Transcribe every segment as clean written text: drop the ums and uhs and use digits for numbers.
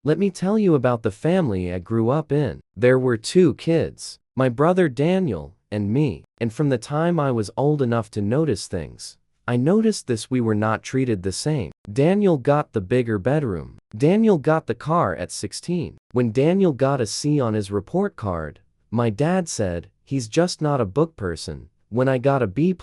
Let me tell you about the family I grew up in. There were two kids, my brother Daniel and me, and from the time I was old enough to notice things, I noticed we were not treated the same. Daniel got the bigger bedroom. Daniel got the car at 16. When Daniel got a C on his report card, my dad said, "He's just not a book person." When I got a B+,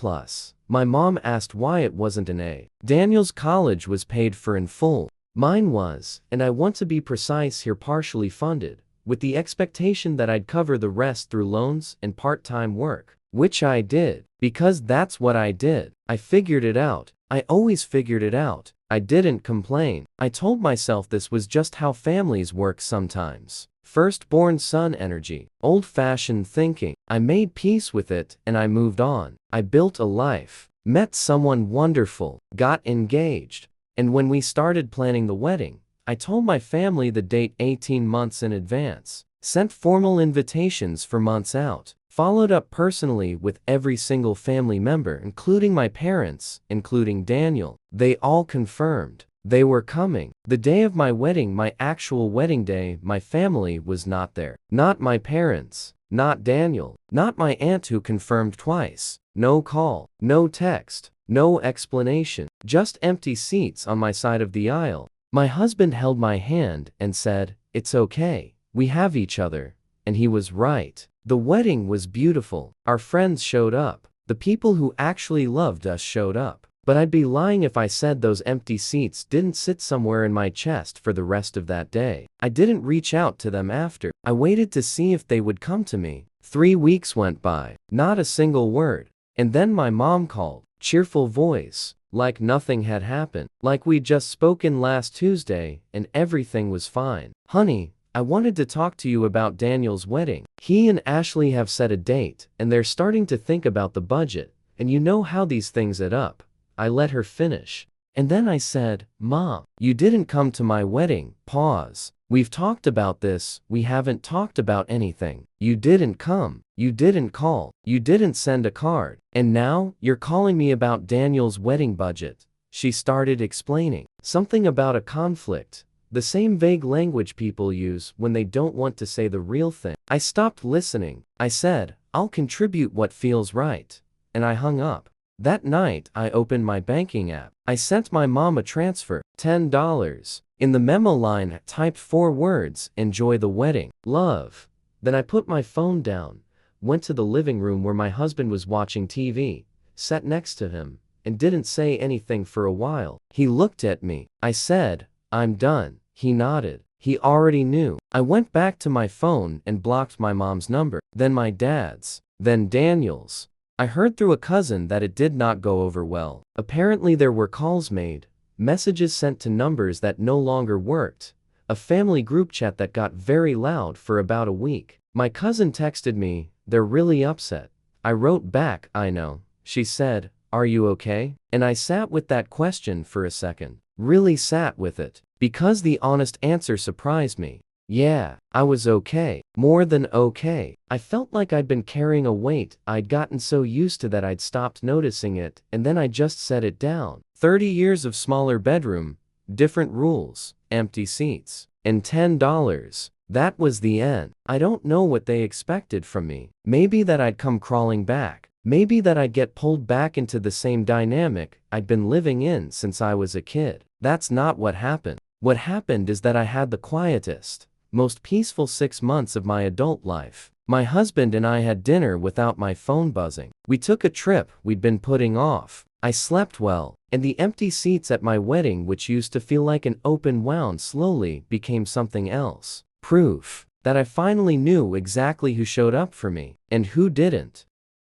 my mom asked why it wasn't an A. Daniel's college was paid for in full. Mine was, and I want to be precise here, partially funded, with the expectation that I'd cover the rest through loans and part-time work, which I did, because that's what I did. I figured it out. I always figured it out. I didn't complain. I told myself this was just how families work sometimes. Firstborn son energy, old-fashioned thinking. I made peace with it and I moved on. I built a life, met someone wonderful, got engaged. And when we started planning the wedding, I told my family the date 18 months in advance, sent formal invitations for months out, followed up personally with every single family member, including my parents, including Daniel. They all confirmed they were coming. The day of my wedding, my actual wedding day, my family was not there. Not my parents, not Daniel, not my aunt who confirmed twice. No call, no text, no explanation, just empty seats on my side of the aisle. My husband held my hand and said, "It's okay, we have each other," and he was right. The wedding was beautiful. Our friends showed up. The people who actually loved us showed up. But I'd be lying if I said those empty seats didn't sit somewhere in my chest for the rest of that day. I didn't reach out to them after. I waited to see if they would come to me. 3 weeks went by, not a single word. And then my mom called, cheerful voice, like nothing had happened, like we'd just spoken last Tuesday and everything was fine. "Honey, I wanted to talk to you about Daniel's wedding. He and Ashley have set a date and they're starting to think about the budget, and you know how these things add up." I let her finish. And then I said, "Mom, you didn't come to my wedding." Pause. "We've talked about this, we haven't talked about anything. You didn't come, you didn't call, you didn't send a card, and now you're calling me about Daniel's wedding budget." She started explaining something about a conflict, the same vague language people use when they don't want to say the real thing. I stopped listening. I said, "I'll contribute what feels right," and I hung up. That night, I opened my banking app. I sent my mom a transfer, $10. In the memo line, I typed 4 words, "Enjoy the wedding, love." Then I put my phone down, went to the living room where my husband was watching TV, sat next to him, and didn't say anything for a while. He looked at me. I said, "I'm done." He nodded. He already knew. I went back to my phone and blocked my mom's number, then my dad's, then Daniel's. I heard through a cousin that it did not go over well. Apparently there were calls made, messages sent to numbers that no longer worked, a family group chat that got very loud for about a week. My cousin texted me, "They're really upset." I wrote back, "I know." She said, "Are you okay?" And I sat with that question for a second. Really sat with it. Because the honest answer surprised me. Yeah, I was okay. More than okay. I felt like I'd been carrying a weight. I'd gotten so used to that I'd stopped noticing it, and then I just set it down. 30 years of smaller bedroom, different rules, empty seats, and $10. That was the end. I don't know what they expected from me. Maybe that I'd come crawling back. Maybe that I'd get pulled back into the same dynamic I'd been living in since I was a kid. That's not what happened. What happened is that I had the quietest, most peaceful 6 months of my adult life. My husband and I had dinner without my phone buzzing. We took a trip we'd been putting off. I slept well, and the empty seats at my wedding, which used to feel like an open wound, slowly became something else. Proof that I finally knew exactly who showed up for me and who didn't.